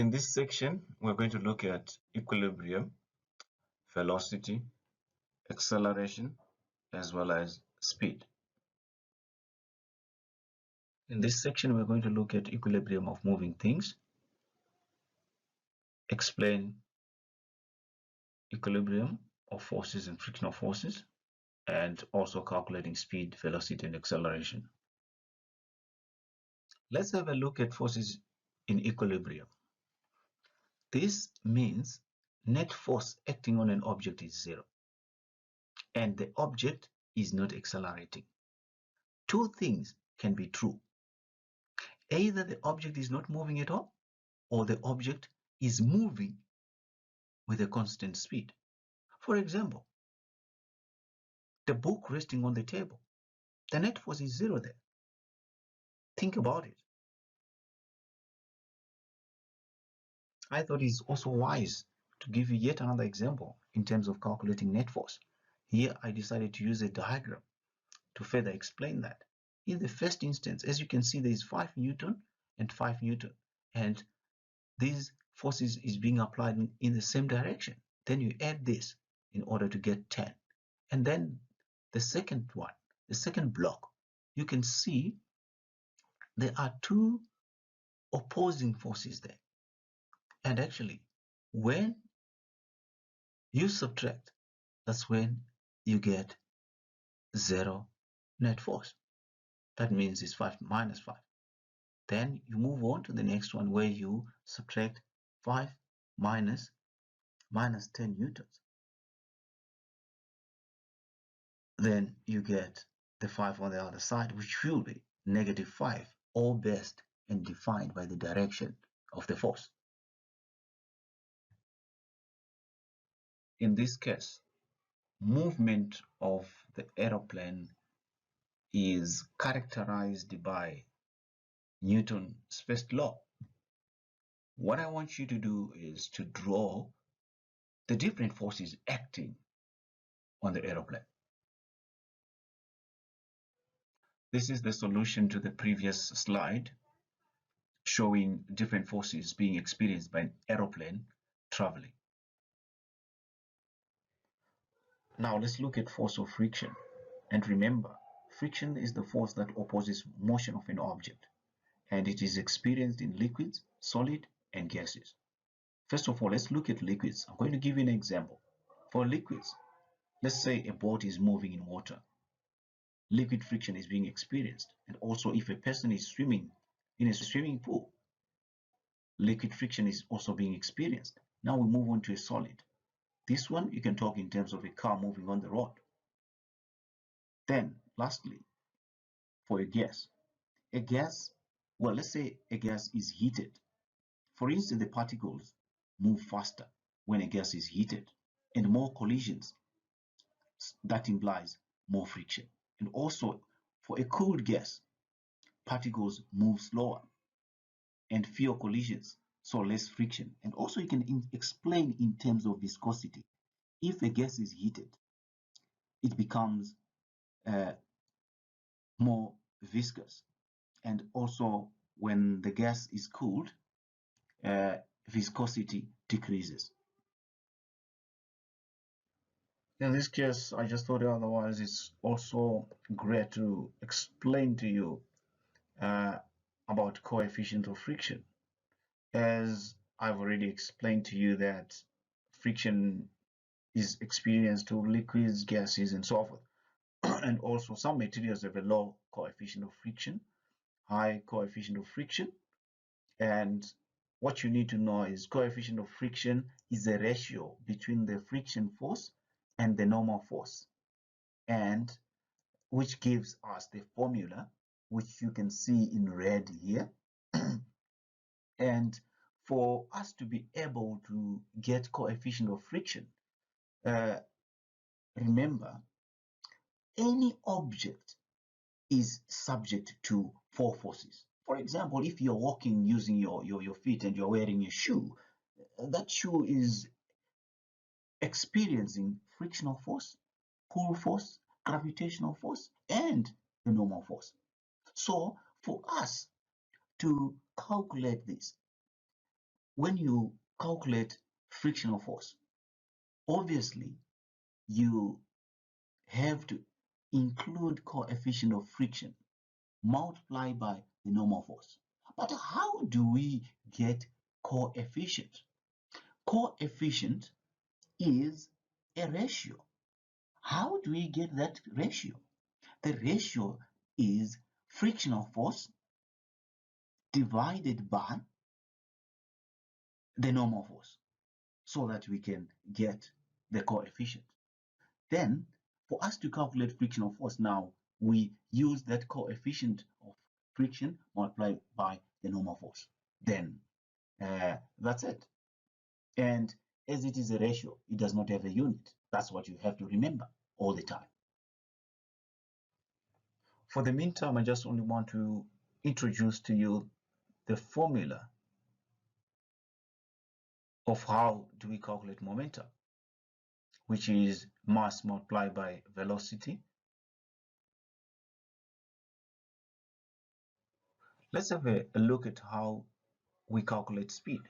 In this section, we're going to look at equilibrium, velocity, acceleration, as well as speed. In this section, we're going to look at equilibrium of moving things, explain equilibrium of forces and frictional forces, and also calculating speed, velocity, and acceleration. Let's have a look at forces in equilibrium. This means net force acting on an object is zero, and the object is not accelerating. Two things can be true. Either the object is not moving at all, or the object is moving with a constant speed. For example, the book resting on the table, the net force is zero there. Think about it. I thought it's also wise to give you yet another example in terms of calculating net force. Here I decided to use a diagram to further explain that. In the first instance, as you can see, there is 5 Newton and 5 Newton, and these forces is being applied in the same direction. Then you add this in order to get 10. And then the second one, the second block, you can see there are two opposing forces there. And actually, when you subtract, that's when you get 0 net force. That means it's 5 minus 5. Then you move on to the next one where you subtract 5 minus 10 newtons. Then you get the 5 on the other side, which will be negative 5, all based and defined by the direction of the force. In this case, movement of the aeroplane is characterized by Newton's first law. What I want you to do is to draw the different forces acting on the aeroplane. This is the solution to the previous slide, showing different forces being experienced by an aeroplane traveling. Now let's look at force of friction. And remember, friction is the force that opposes motion of an object, and it is experienced in liquids, solid, and gases. First of all, let's look at liquids. I'm going to give you an example. For liquids, let's say a boat is moving in water. Liquid friction is being experienced, and also if a person is swimming in a swimming pool, liquid friction is also being experienced. Now we move on to a solid. This one you can talk in terms of a car moving on the road. Then lastly, for a gas, well, let's say a gas is heated. For instance, the particles move faster when a gas is heated, and more collisions. That implies more friction. And also for a cooled gas, particles move slower and fewer collisions, so less friction. And also you can explain in terms of viscosity. If a gas is heated, it becomes more viscous, and also when the gas is cooled, viscosity decreases. In this case, I just thought otherwise it's also great to explain to you about coefficient of friction. As I've already explained to you that friction is experienced to liquids, gases, and so forth. And also some materials have a low coefficient of friction, high coefficient of friction. And what you need to know is coefficient of friction is a ratio between the friction force and the normal force, and which gives us the formula, which you can see in red here. And for us to be able to get coefficient of friction, remember, any object is subject to 4 forces. For example, if you're walking using your feet and you're wearing a shoe, that shoe is experiencing frictional force, pull force, gravitational force, and the normal force. So for us to calculate this, when you calculate frictional force, obviously you have to include coefficient of friction multiplied by the normal force. But how do we get coefficient? Coefficient is a ratio. How do we get that ratio? The ratio is frictional force divided by the normal force so that we can get the coefficient. Then, for us to calculate frictional force now, we use that coefficient of friction multiplied by the normal force. Then, that's it. And as it is a ratio, it does not have a unit. That's what you have to remember all the time. For the meantime, I just only want to introduce to you the formula of how do we calculate momentum, which is mass multiplied by velocity. Let's have a look at how we calculate speed.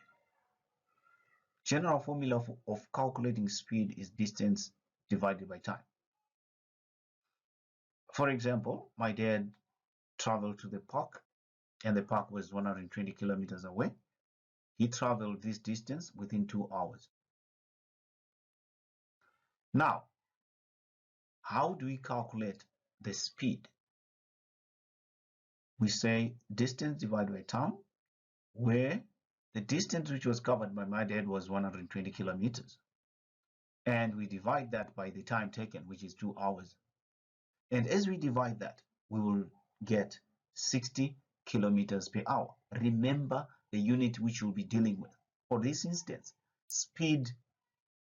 General formula of calculating speed is distance divided by time. For example, my dad traveled to the park and the park was 120 kilometers away. He traveled this distance within 2 hours. Now, how do we calculate the speed? We say distance divided by time, where the distance which was covered by my dad was 120 kilometers. And we divide that by the time taken, which is 2 hours. And as we divide that, we will get 60 kilometers per hour. Remember the unit which we'll be dealing with. For this instance, speed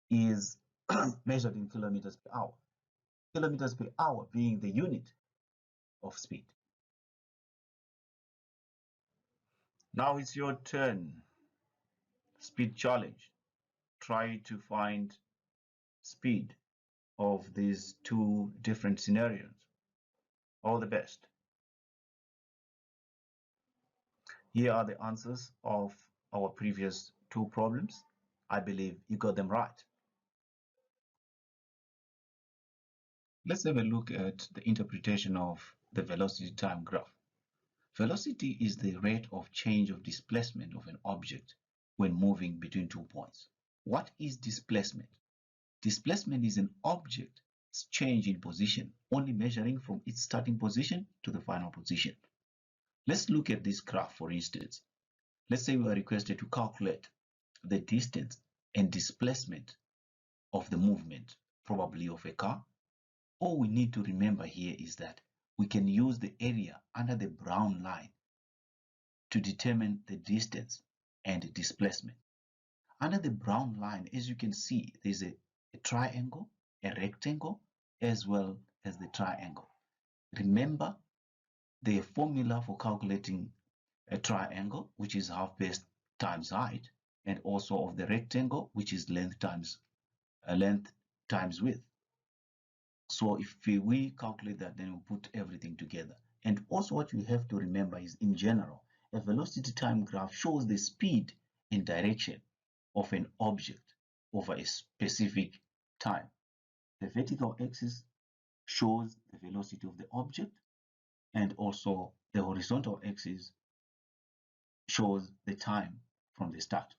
is measured in kilometers per hour. Kilometers per hour being the unit of speed. Now it's your turn. Speed challenge. Try to find speed of these two different scenarios. All the best. Here are the answers of our previous two problems. I believe you got them right. Let's have a look at the interpretation of the velocity time graph. Velocity is the rate of change of displacement of an object when moving between 2 points. What is displacement? Displacement is an object's change in position, only measuring from its starting position to the final position. Let's look at this graph, for instance. Let's say we are requested to calculate the distance and displacement of the movement, probably of a car. All we need to remember here is that we can use the area under the brown line to determine the distance and displacement. Under the brown line, as you can see, there's a triangle, a rectangle, as well as the triangle. Remember the formula for calculating a triangle, which is half base times height, and also of the rectangle, which is length times width. So if we calculate that, then we put everything together. And also what you have to remember is, in general, a velocity time graph shows the speed and direction of an object over a specific time. The vertical axis shows the velocity of the object, and also the horizontal axis shows the time from the start.